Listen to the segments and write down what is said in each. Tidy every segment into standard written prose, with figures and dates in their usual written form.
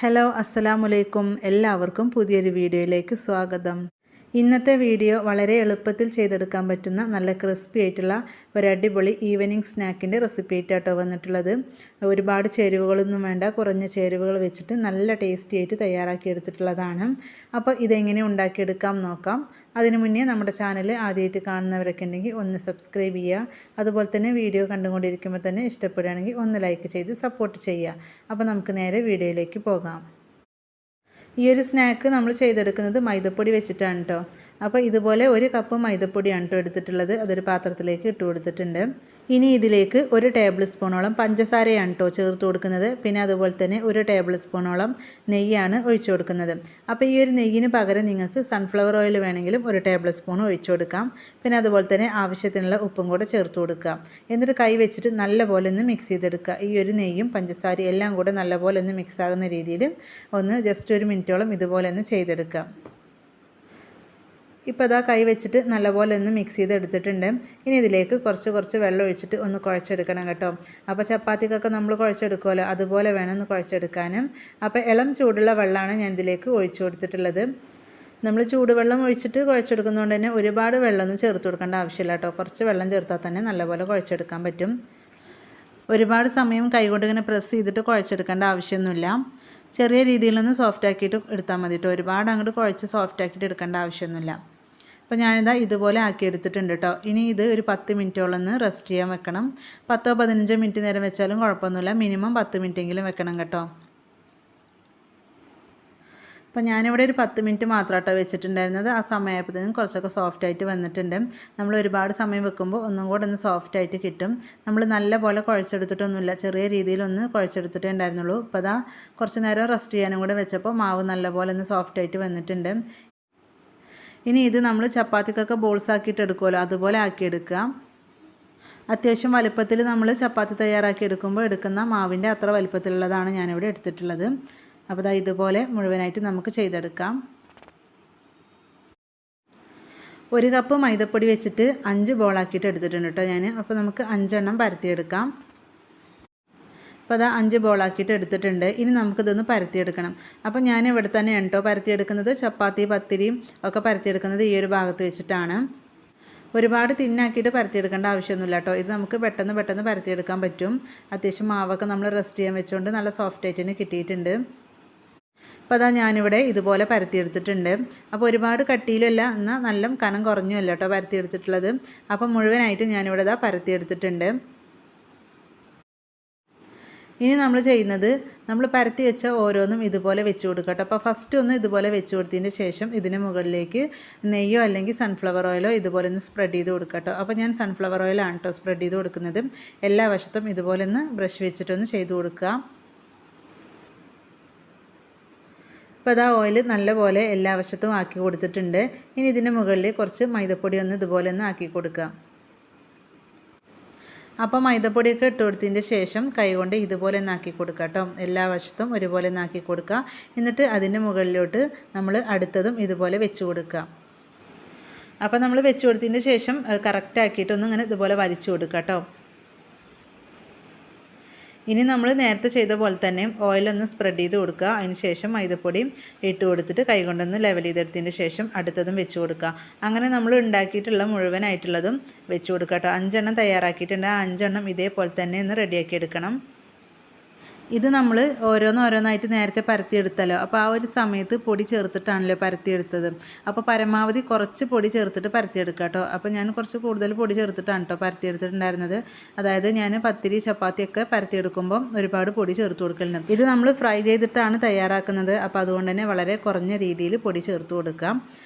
Hello അസ്സലാമു എല്ലാവർക്കും പുതിയൊരു വീഡിയോയിലേക്ക് സ്വാഗതം. ഇന്നത്തെ വീഡിയോ വളരെ എളുപ്പത്തിൽ ചെയ്തെടുക്കാൻ പറ്റുന്ന നല്ല ക്രിസ്പി ആയിട്ടുള്ള ഒരു അടിപൊളി ഈവനിങ് സ്നാക്കിൻ്റെ റെസിപ്പി ആയിട്ടാട്ടോ വന്നിട്ടുള്ളത്. ഒരുപാട് ചേരുവകളൊന്നും വേണ്ട, കുറഞ്ഞ ചേരുവകൾ വെച്ചിട്ട് നല്ല ടേസ്റ്റി ആയിട്ട് തയ്യാറാക്കി എടുത്തിട്ടുള്ളതാണ്. അപ്പോൾ ഇതെങ്ങനെ ഉണ്ടാക്കിയെടുക്കാം നോക്കാം. അതിനു മുന്നേ നമ്മുടെ ചാനൽ ആദ്യമായിട്ട് കാണുന്നവരൊക്കെ ഉണ്ടെങ്കിൽ ഒന്ന് സബ്സ്ക്രൈബ് ചെയ്യുക. അതുപോലെ തന്നെ വീഡിയോ കണ്ടുകൊണ്ടിരിക്കുമ്പോൾ തന്നെ ഇഷ്ടപ്പെടുകയാണെങ്കിൽ ഒന്ന് ലൈക്ക് ചെയ്ത് സപ്പോർട്ട് ചെയ്യുക. അപ്പോൾ നമുക്ക് നേരെ വീഡിയോയിലേക്ക് പോകാം. ഈ ഒരു സ്നാക്ക് നമ്മൾ ചെയ്തെടുക്കുന്നത് മൈദപ്പൊടി വെച്ചിട്ടാണ് കേട്ടോ. അപ്പോൾ ഇതുപോലെ 1 കപ്പ് മൈദപ്പൊടിയാണ് കേട്ടോ എടുത്തിട്ടുള്ളത്. അതൊരു പാത്രത്തിലേക്ക് ഇട്ട് കൊടുത്തിട്ടുണ്ട്. ഇനി ഇതിലേക്ക് 1 ടേബിൾ സ്പൂണോളം പഞ്ചസാരയാണ് കേട്ടോ ചേർത്ത് കൊടുക്കുന്നത്. പിന്നെ അതുപോലെ തന്നെ 1 ടേബിൾ സ്പൂണോളം നെയ്യാണ് ഒഴിച്ചു കൊടുക്കുന്നത്. അപ്പോൾ ഈ ഒരു നെയ്യിന് പകരം നിങ്ങൾക്ക് സൺഫ്ലവർ ഓയിൽ വേണമെങ്കിലും 1 ടേബിൾ സ്പൂൺ ഒഴിച്ചു കൊടുക്കാം. പിന്നെ അതുപോലെ തന്നെ ആവശ്യത്തിനുള്ള ഉപ്പും കൂടെ ചേർത്ത് കൊടുക്കുക. എന്നിട്ട് കൈ വെച്ചിട്ട് നല്ലപോലെ ഒന്ന് മിക്സ് ചെയ്തെടുക്കുക. ഈ ഒരു നെയ്യും പഞ്ചസാരയും എല്ലാം കൂടെ നല്ലപോലെ ഒന്ന് മിക്സ് ആകുന്ന രീതിയിൽ ഒന്ന് ജസ്റ്റ് 1 മിനിറ്റോളം ഇതുപോലെ ഒന്ന് ചെയ്തെടുക്കുക. ഇപ്പോൾ അതാ കൈ വെച്ചിട്ട് നല്ലപോലെ ഒന്ന് മിക്സ് ചെയ്തെടുത്തിട്ടുണ്ട്. ഇനി ഇതിലേക്ക് കുറച്ച് വെള്ളം ഒഴിച്ചിട്ട് ഒന്ന് കുഴച്ചെടുക്കണം കേട്ടോ. അപ്പോൾ ചപ്പാത്തിക്കൊക്കെ നമ്മൾ കുഴച്ചെടുക്കുമല്ലോ, അതുപോലെ വേണം ഒന്ന് കുഴച്ചെടുക്കാനും. അപ്പോൾ ഇളം ചൂടുള്ള വെള്ളമാണ് ഞാൻ ഇതിലേക്ക് ഒഴിച്ചു കൊടുത്തിട്ടുള്ളത്. നമ്മൾ ചൂടുവെള്ളം ഒഴിച്ചിട്ട് കുഴച്ചെടുക്കുന്നതുകൊണ്ട് തന്നെ ഒരുപാട് വെള്ളമൊന്നും ചേർത്ത് കൊടുക്കേണ്ട ആവശ്യമില്ല കേട്ടോ. കുറച്ച് വെള്ളം ചേർത്താൽ തന്നെ നല്ലപോലെ കുഴച്ചെടുക്കാൻ പറ്റും. ഒരുപാട് സമയം കൈകൊണ്ട് ഇങ്ങനെ പ്രസ് ചെയ്തിട്ട് കുഴച്ചെടുക്കേണ്ട ആവശ്യമൊന്നുമില്ല. ചെറിയ രീതിയിലൊന്ന് സോഫ്റ്റ് ആക്കിയിട്ട് എടുത്താൽ മതി കേട്ടോ. ഒരുപാട് അങ്ങോട്ട് കുഴച്ച് സോഫ്റ്റ് ആക്കിയിട്ട് എടുക്കേണ്ട ആവശ്യമൊന്നുമില്ല. അപ്പോൾ ഞാനിതാ ഇതുപോലെ ആക്കി എടുത്തിട്ടുണ്ട് കേട്ടോ. ഇനി ഇത് ഒരു 10 മിനിറ്റോളം ഒന്ന് റെസ്റ്റ് ചെയ്യാൻ വെക്കണം. 10-15 മിനിറ്റ് നേരം വെച്ചാലും കുഴപ്പമൊന്നുമില്ല. മിനിമം 10 മിനിറ്റെങ്കിലും വെക്കണം കേട്ടോ. അപ്പോൾ ഞാനിവിടെ ഒരു 10 മിനിറ്റ് മാത്രമാട്ടോ വെച്ചിട്ടുണ്ടായിരുന്നത്. ആ സമയമായപ്പോഴത്തേനും കുറച്ചൊക്കെ സോഫ്റ്റ് ആയിട്ട് വന്നിട്ടുണ്ട്. നമ്മൾ ഒരുപാട് സമയം വെക്കുമ്പോൾ ഒന്നും കൂടെ ഒന്ന് സോഫ്റ്റ് ആയിട്ട് കിട്ടും. നമ്മൾ നല്ല പോലെ കുഴച്ചെടുത്തിട്ടൊന്നുമില്ല, ചെറിയ രീതിയിലൊന്ന് കുഴച്ചെടുത്തിട്ടേ ഉണ്ടായിരുന്നുള്ളൂ. ഇപ്പോൾ അതാ കുറച്ച് നേരം റെസ്റ്റ് ചെയ്യാനും കൂടെ വെച്ചപ്പോൾ മാവ് നല്ലപോലെ ഒന്ന് സോഫ്റ്റ് ആയിട്ട് വന്നിട്ടുണ്ട്. ഇനി ഇത് നമ്മൾ ചപ്പാത്തിക്കൊക്കെ ബോൾസ് ആക്കിയിട്ട് എടുക്കുമല്ലോ, അതുപോലെ ആക്കിയെടുക്കുക. അത്യാവശ്യം വലുപ്പത്തിൽ നമ്മൾ ചപ്പാത്തി തയ്യാറാക്കി എടുക്കുമ്പോൾ എടുക്കുന്ന മാവിൻ്റെ അത്ര വലുപ്പത്തിലുള്ളതാണ് ഞാനിവിടെ എടുത്തിട്ടുള്ളത്. അപ്പോൾ ദാ ഇതുപോലെ മുഴുവനായിട്ട് നമുക്ക് ചെയ്തെടുക്കാം. 1 കപ്പ് മൈദപ്പൊടി വെച്ചിട്ട് 5 ബോളാക്കിയിട്ട് എടുത്തിട്ടുണ്ട് കേട്ടോ ഞാൻ. അപ്പോൾ നമുക്ക് 5 എണ്ണം പരത്തിയെടുക്കാം. അപ്പോൾ അതാ 5 ബോളാക്കിയിട്ട് എടുത്തിട്ടുണ്ട്. ഇനി നമുക്കിതൊന്ന് പരത്തിയെടുക്കണം. അപ്പോൾ ഞാൻ ഇവിടെ തന്നെയാണ് കേട്ടോ പരത്തിയെടുക്കുന്നത്. ചപ്പാത്തി പത്തിരിയും ഒക്കെ പരത്തിയെടുക്കുന്നത് ഈ ഒരു ഭാഗത്ത് വെച്ചിട്ടാണ്. ഒരുപാട് തിന്നാക്കിയിട്ട് പരത്തിയെടുക്കേണ്ട ആവശ്യമൊന്നുമില്ല കേട്ടോ. ഇത് നമുക്ക് പെട്ടെന്ന് പരത്തിയെടുക്കാൻ പറ്റും. അത്യാവശ്യം മാവൊക്കെ നമ്മൾ റെസ്റ്റ് ചെയ്യാൻ വെച്ചുകൊണ്ട് നല്ല സോഫ്റ്റ് ആയിട്ട് തന്നെ കിട്ടിയിട്ടുണ്ട്. അപ്പോൾ അതാ ഞാനിവിടെ ഇതുപോലെ പരത്തിയെടുത്തിട്ടുണ്ട്. അപ്പോൾ ഒരുപാട് കട്ടിയിലല്ല, എന്നാൽ നല്ല കനം കുറഞ്ഞുമല്ല കേട്ടോ പരത്തിയെടുത്തിട്ടുള്ളത്. അപ്പോൾ മുഴുവനായിട്ട് ഞാനിവിടെ ഇതാ പരത്തിയെടുത്തിട്ടുണ്ട്. ഇനി നമ്മൾ ചെയ്യുന്നത്, നമ്മൾ പരത്തി വെച്ച ഓരോന്നും ഇതുപോലെ വെച്ച് കൊടുക്കുക കേട്ടോ. അപ്പോൾ ഫസ്റ്റ് ഒന്ന് ഇതുപോലെ വെച്ച് കൊടുത്തതിന് ശേഷം ഇതിന് മുകളിലേക്ക് നെയ്യോ അല്ലെങ്കിൽ സൺഫ്ലവർ ഓയിലോ ഇതുപോലെ ഒന്ന് സ്പ്രെഡ് ചെയ്ത് കൊടുക്കുക കേട്ടോ. അപ്പോൾ ഞാൻ സൺഫ്ലവർ ഓയിലാണ് കേട്ടോ സ്പ്രെഡ് ചെയ്ത് കൊടുക്കുന്നത്. എല്ലാ വശത്തും ഇതുപോലെ ഒന്ന് ബ്രഷ് വെച്ചിട്ടൊന്ന് ചെയ്ത് കൊടുക്കുക. അപ്പോൾ അതാ ഓയിൽ നല്ലപോലെ എല്ലാ വശത്തും ആക്കി കൊടുത്തിട്ടുണ്ട്. ഇനി ഇതിന് മുകളിൽ കുറച്ച് മൈദപ്പൊടി ഒന്ന് ഇതുപോലെ ഒന്ന് ആക്കി കൊടുക്കുക. അപ്പോൾ മൈദപ്പൊടിയൊക്കെ ഇട്ട് കൊടുത്തതിൻ്റെ ശേഷം കൈകൊണ്ട് ഇതുപോലെ ഒന്നാക്കി കൊടുക്കുക കേട്ടോ. എല്ലാ വശത്തും ഒരുപോലെ ഒന്നാക്കി കൊടുക്കുക. എന്നിട്ട് അതിൻ്റെ മുകളിലോട്ട് നമ്മൾ അടുത്തതും ഇതുപോലെ വെച്ച് കൊടുക്കുക. അപ്പോൾ നമ്മൾ വെച്ച് കൊടുത്തതിൻ്റെ ശേഷം കറക്റ്റ് ആക്കിയിട്ടൊന്നും ഇങ്ങനെ ഇതുപോലെ വലിച്ചു കൊടുക്കുക കേട്ടോ. ഇനി നമ്മൾ നേരത്തെ ചെയ്ത പോലെ തന്നെ ഓയിലൊന്ന് സ്പ്രെഡ് ചെയ്ത് കൊടുക്കുക. അതിന് ശേഷം മൈദപ്പൊടിയും ഇട്ട് കൊടുത്തിട്ട് കൈകൊണ്ടൊന്ന് ലെവൽ ചെയ്തെടുത്തതിന് ശേഷം അടുത്തതും വെച്ച് കൊടുക്കുക. അങ്ങനെ നമ്മൾ ഉണ്ടാക്കിയിട്ടുള്ള മുഴുവനായിട്ടുള്ളതും വെച്ച് കൊടുക്കുക കേട്ടോ. 5 എണ്ണം തയ്യാറാക്കിയിട്ടുണ്ട്. ആ 5 എണ്ണം ഇതേപോലെ തന്നെ ഒന്ന് റെഡിയാക്കി എടുക്കണം. ഇത് നമ്മൾ ഓരോന്നായിട്ട് നേരത്തെ പരത്തിയെടുത്തല്ലോ. അപ്പോൾ ആ ഒരു സമയത്ത് പൊടി ചേർത്തിട്ടാണല്ലോ പരത്തിയെടുത്തത്. അപ്പോൾ പരമാവധി കുറച്ച് പൊടി ചേർത്തിട്ട് പരത്തിയെടുക്കുക കേട്ടോ. അപ്പോൾ ഞാൻ കുറച്ച് കൂടുതൽ പൊടി ചേർത്തിട്ടാണ് കേട്ടോ പരത്തിയെടുത്തിട്ടുണ്ടായിരുന്നത്. അതായത് ഞാൻ പത്തിരി ചപ്പാത്തിയൊക്കെ പരത്തിയെടുക്കുമ്പോൾ ഒരുപാട് പൊടി ചേർത്ത് കൊടുക്കലുണ്ട്. ഇത് നമ്മൾ ഫ്രൈ ചെയ്തിട്ടാണ് തയ്യാറാക്കുന്നത്. അപ്പോൾ അതുകൊണ്ട് തന്നെ വളരെ കുറഞ്ഞ രീതിയിൽ പൊടി ചേർത്ത് കൊടുക്കാം.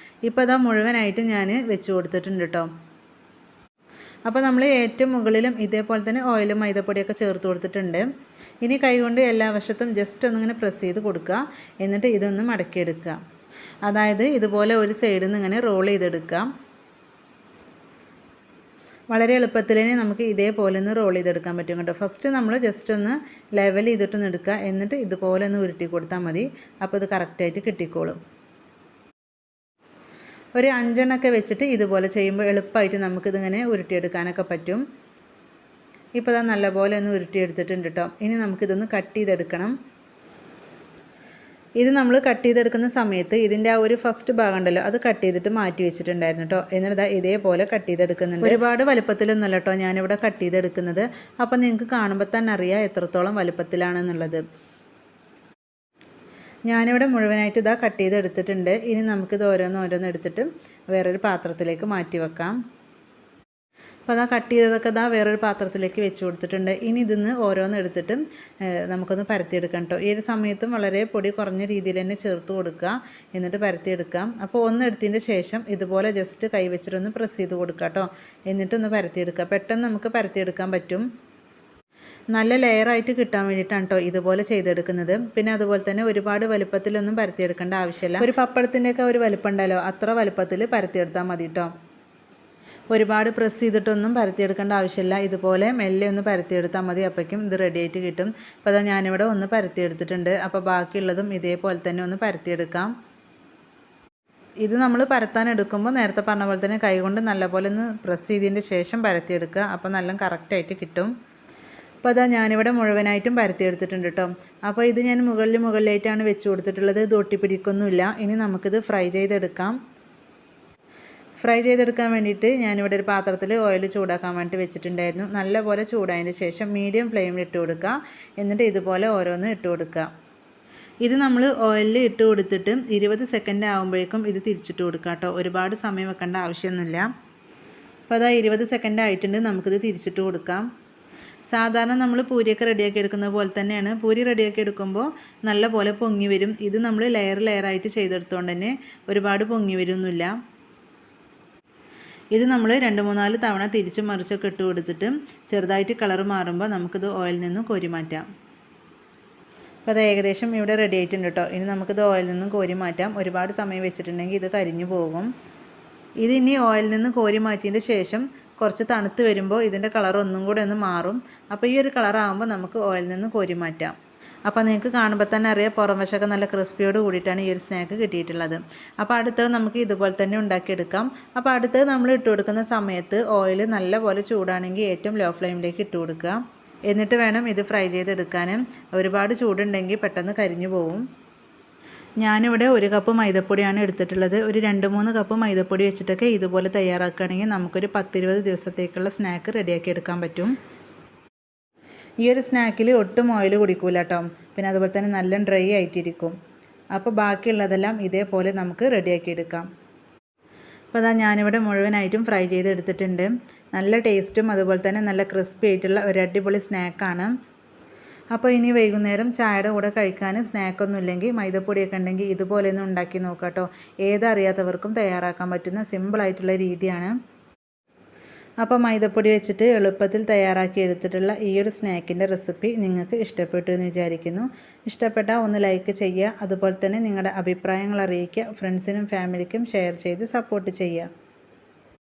ഇപ്പോൾ അതാ മുഴുവനായിട്ട് ഞാൻ വെച്ച് കൊടുത്തിട്ടുണ്ട് കേട്ടോ. അപ്പോൾ നമ്മൾ ഏറ്റവും മുകളിലും ഇതേപോലെ തന്നെ ഓയിലും മൈദപ്പൊടിയൊക്കെ ചേർത്ത് കൊടുത്തിട്ടുണ്ട്. ഇനി കൈകൊണ്ട് എല്ലാ വശത്തും ജസ്റ്റ് ഒന്നിങ്ങനെ പ്രസ് ചെയ്ത് കൊടുക്കുക. എന്നിട്ട് ഇതൊന്ന് മടക്കിയെടുക്കുക. അതായത് ഇതുപോലെ ഒരു സൈഡിൽ നിന്ന് ഇങ്ങനെ റോൾ ചെയ്തെടുക്കാം. വളരെ എളുപ്പത്തിൽ തന്നെ നമുക്ക് ഇതേപോലെ ഒന്ന് റോൾ ചെയ്തെടുക്കാൻ പറ്റും കേട്ടോ. ഫസ്റ്റ് നമ്മൾ ജസ്റ്റ് ഒന്ന് ലെവൽ ചെയ്തിട്ടൊന്ന് എടുക്കുക. എന്നിട്ട് ഇതുപോലെ ഒന്ന് ഉരുട്ടി കൊടുത്താൽ മതി. അപ്പോൾ ഇത് കറക്റ്റായിട്ട് കിട്ടിക്കോളും. ഒരു 5 എണ്ണമൊക്കെ വെച്ചിട്ട് ഇതുപോലെ ചെയ്യുമ്പോൾ എളുപ്പമായിട്ട് നമുക്കിതിങ്ങനെ ഉരുട്ടിയെടുക്കാനൊക്കെ പറ്റും. ഇപ്പോൾ അത് നല്ലപോലെ ഒന്ന് ഉരുട്ടിയെടുത്തിട്ടുണ്ട് കേട്ടോ. ഇനി നമുക്കിതൊന്ന് കട്ട് ചെയ്തെടുക്കണം. ഇത് നമ്മൾ കട്ട് ചെയ്തെടുക്കുന്ന സമയത്ത് ഇതിൻ്റെ ആ ഒരു ഫസ്റ്റ് ഭാഗം ഉണ്ടല്ലോ അത് കട്ട് ചെയ്തിട്ട് മാറ്റി വെച്ചിട്ടുണ്ടായിരുന്നു കേട്ടോ. എന്നിട്ട് ഇതേപോലെ കട്ട് ചെയ്തെടുക്കുന്നുണ്ട്. ഒരുപാട് വലുപ്പത്തിലൊന്നുമല്ല കേട്ടോ ഞാനിവിടെ കട്ട് ചെയ്തെടുക്കുന്നത്. അപ്പോൾ നിങ്ങൾക്ക് കാണുമ്പോൾ തന്നെ അറിയാം എത്രത്തോളം വലുപ്പത്തിലാണെന്നുള്ളത്. ഞാനിവിടെ മുഴുവനായിട്ട് ഇതാ കട്ട് ചെയ്തെടുത്തിട്ടുണ്ട്. ഇനി നമുക്കിത് ഓരോന്ന് എടുത്തിട്ട് വേറൊരു പാത്രത്തിലേക്ക് മാറ്റി വെക്കാം. അപ്പോൾ അതാ കട്ട് ചെയ്തതൊക്കെ ഇതാ വേറൊരു പാത്രത്തിലേക്ക് വെച്ച് കൊടുത്തിട്ടുണ്ട്. ഇനി ഇതിന്ന് ഓരോന്ന് എടുത്തിട്ട് നമുക്കൊന്ന് പരത്തിയെടുക്കാം കേട്ടോ. ഈ ഒരു സമയത്തും വളരെ പൊടി കുറഞ്ഞ രീതിയിൽ തന്നെ ചേർത്ത് കൊടുക്കുക, എന്നിട്ട് പരത്തിയെടുക്കാം. അപ്പോൾ ഒന്ന് എടുത്തതിൻ്റെ ശേഷം ഇതുപോലെ ജസ്റ്റ് കൈ വെച്ചിട്ടൊന്ന് പ്രസ് ചെയ്ത് കൊടുക്കുക കേട്ടോ. എന്നിട്ടൊന്ന് പരത്തിയെടുക്കുക. പെട്ടെന്ന് നമുക്ക് പരത്തിയെടുക്കാൻ പറ്റും. നല്ല ലെയറായിട്ട് കിട്ടാൻ വേണ്ടിയിട്ടാണ് കേട്ടോ ഇതുപോലെ ചെയ്തെടുക്കുന്നത്. പിന്നെ അതുപോലെ തന്നെ ഒരുപാട് വലുപ്പത്തിലൊന്നും പരത്തിയെടുക്കേണ്ട ആവശ്യമില്ല. ഒരു പപ്പടത്തിൻ്റെയൊക്കെ ഒരു വലുപ്പം ഉണ്ടല്ലോ, അത്ര വലുപ്പത്തിൽ പരത്തിയെടുത്താൽ മതി കേട്ടോ. ഒരുപാട് പ്രസ് ചെയ്തിട്ടൊന്നും പരത്തിയെടുക്കേണ്ട ആവശ്യമില്ല. ഇതുപോലെ മെല്ലെ ഒന്ന് പരത്തിയെടുത്താൽ മതി. അപ്പോഴേക്കും ഇത് റെഡി ആയിട്ട് കിട്ടും. അപ്പോൾ അതാ ഞാനിവിടെ ഒന്ന് പരത്തിയെടുത്തിട്ടുണ്ട്. അപ്പോൾ ബാക്കിയുള്ളതും ഇതേപോലെ തന്നെ ഒന്ന് പരത്തിയെടുക്കാം. ഇത് നമ്മൾ പരത്താൻ എടുക്കുമ്പോൾ നേരത്തെ പറഞ്ഞ പോലെ തന്നെ കൈകൊണ്ട് നല്ലപോലെ ഒന്ന് പ്രസ് ചെയ്തതിൻ്റെ ശേഷം പരത്തിയെടുക്കുക. അപ്പോൾ നല്ല കറക്റ്റായിട്ട് കിട്ടും. അപ്പോൾ അതാ ഞാനിവിടെ മുഴുവനായിട്ടും പരത്തിയെടുത്തിട്ടുണ്ട് കേട്ടോ. അപ്പോൾ ഇത് ഞാൻ മുകളിലായിട്ടാണ് വെച്ച് കൊടുത്തിട്ടുള്ളത്. ഇത് ഒട്ടിപ്പിടിക്കൊന്നുമില്ല. ഇനി നമുക്കിത് ഫ്രൈ ചെയ്തെടുക്കാം. ഫ്രൈ ചെയ്തെടുക്കാൻ വേണ്ടിയിട്ട് ഞാനിവിടെ ഒരു പാത്രത്തിൽ ഓയിൽ ചൂടാക്കാൻ വേണ്ടി വെച്ചിട്ടുണ്ടായിരുന്നു. നല്ലപോലെ ചൂടായതിന് ശേഷം മീഡിയം ഫ്ലെയിമിൽ ഇട്ട് കൊടുക്കുക. എന്നിട്ട് ഇതുപോലെ ഓരോന്ന് ഇട്ട് കൊടുക്കുക. ഇത് നമ്മൾ ഓയിലിൽ ഇട്ട് കൊടുത്തിട്ട് 20 സെക്കൻഡ് ആകുമ്പോഴേക്കും ഇത് തിരിച്ചിട്ട് കൊടുക്കുക കേട്ടോ. ഒരുപാട് സമയം വെക്കേണ്ട ആവശ്യമൊന്നുമില്ല. അപ്പോൾ അതാ 20 സെക്കൻഡ് ആയിട്ടുണ്ട്. നമുക്കിത് തിരിച്ചിട്ട് കൊടുക്കാം. സാധാരണ നമ്മൾ പൂരിയൊക്കെ റെഡിയാക്കി എടുക്കുന്ന പോലെ തന്നെയാണ്. പൂരി റെഡിയാക്കി എടുക്കുമ്പോൾ നല്ല പോലെ പൊങ്ങി വരും. ഇത് നമ്മൾ ലെയറായിട്ട് ചെയ്തെടുത്തുകൊണ്ട് തന്നെ ഒരുപാട് പൊങ്ങി വരുമൊന്നുമില്ല. ഇത് നമ്മൾ 2-3-4 തവണ തിരിച്ചും മറിച്ചൊക്കെ ഇട്ട് കൊടുത്തിട്ട് ചെറുതായിട്ട് കളർ മാറുമ്പോൾ നമുക്കിത് ഓയിലിൽ നിന്നും കോരി മാറ്റാം. അപ്പോൾ അത് ഏകദേശം ഇവിടെ റെഡി ആയിട്ടുണ്ട് കേട്ടോ. ഇനി നമുക്കിത് ഓയിലിൽ നിന്നും കോരി മാറ്റാം. ഒരുപാട് സമയം വെച്ചിട്ടുണ്ടെങ്കിൽ ഇത് കരിഞ്ഞു പോകും. ഇത് ഇനി ഓയിലിൽ നിന്ന് കോരി മാറ്റിയതിൻ്റെ ശേഷം കുറച്ച് തണുത്ത് വരുമ്പോൾ ഇതിൻ്റെ കളർ ഒന്നും കൂടെ ഒന്ന് മാറും. അപ്പോൾ ഈ ഒരു കളറാകുമ്പോൾ നമുക്ക് ഓയിലിൽ നിന്ന് കോരി മാറ്റാം. അപ്പോൾ നിങ്ങൾക്ക് കാണുമ്പോൾ തന്നെ അറിയാം പുറം വശമൊക്കെ നല്ല ക്രിസ്പിയോട് കൂടിയിട്ടാണ് ഈ ഒരു സ്നാക്ക് കിട്ടിയിട്ടുള്ളത്. അപ്പോൾ അടുത്തത് നമുക്ക് ഇതുപോലെ തന്നെ ഉണ്ടാക്കിയെടുക്കാം. അപ്പോൾ അടുത്തത് നമ്മൾ ഇട്ട് കൊടുക്കുന്ന സമയത്ത് ഓയിൽ നല്ലപോലെ ചൂടാണെങ്കിൽ ഏറ്റവും ലോ ഫ്ലെയിമിലേക്ക് ഇട്ട് കൊടുക്കുക. എന്നിട്ട് വേണം ഇത് ഫ്രൈ ചെയ്തെടുക്കാൻ. ഒരുപാട് ചൂടുണ്ടെങ്കിൽ പെട്ടെന്ന് കരിഞ്ഞു പോകും. ഞാനിവിടെ 1 കപ്പ് മൈദപ്പൊടിയാണ് എടുത്തിട്ടുള്ളത്. ഒരു 2-3 കപ്പ് മൈദപ്പൊടി വെച്ചിട്ടൊക്കെ ഇതുപോലെ തയ്യാറാക്കുകയാണെങ്കിൽ നമുക്കൊരു 10-20 ദിവസത്തേക്കുള്ള സ്നാക്ക് റെഡിയാക്കി എടുക്കാൻ പറ്റും. ഈ ഒരു സ്നാക്കിൽ ഒട്ടും ഓയിൽ കുടിക്കൂല കേട്ടോ. പിന്നെ അതുപോലെ തന്നെ നല്ല ഡ്രൈ ആയിട്ടിരിക്കും. അപ്പോൾ ബാക്കിയുള്ളതെല്ലാം ഇതേപോലെ നമുക്ക് റെഡിയാക്കി എടുക്കാം. അപ്പോൾ അതാ ഞാനിവിടെ മുഴുവനായിട്ടും ഫ്രൈ ചെയ്തെടുത്തിട്ടുണ്ട്. നല്ല ടേസ്റ്റും അതുപോലെ തന്നെ നല്ല ക്രിസ്പി ആയിട്ടുള്ള ഒരു അടിപൊളി സ്നാക്കാണ്. അപ്പോൾ ഇനി വൈകുന്നേരം ചായയുടെ കൂടെ കഴിക്കാൻ സ്നാക്കൊന്നും ഇല്ലെങ്കിൽ മൈദപ്പൊടിയൊക്കെ ഉണ്ടെങ്കിൽ ഇതുപോലെ ഒന്ന് ഉണ്ടാക്കി നോക്കാം കേട്ടോ. ഏതറിയാത്തവർക്കും തയ്യാറാക്കാൻ പറ്റുന്ന സിമ്പിളായിട്ടുള്ള രീതിയാണ്. അപ്പോൾ മൈദപ്പൊടി വെച്ചിട്ട് എളുപ്പത്തിൽ തയ്യാറാക്കി എടുത്തിട്ടുള്ള ഈ ഒരു സ്നാക്കിൻ്റെ റെസിപ്പി നിങ്ങൾക്ക് ഇഷ്ടപ്പെട്ടു എന്ന് വിചാരിക്കുന്നു. ഇഷ്ടപ്പെട്ടാൽ ഒന്ന് ലൈക്ക് ചെയ്യുക. അതുപോലെ തന്നെ നിങ്ങളുടെ അഭിപ്രായങ്ങൾ അറിയിക്കുക. ഫ്രണ്ട്സിനും ഫാമിലിക്കും ഷെയർ ചെയ്ത് സപ്പോർട്ട് ചെയ്യുക.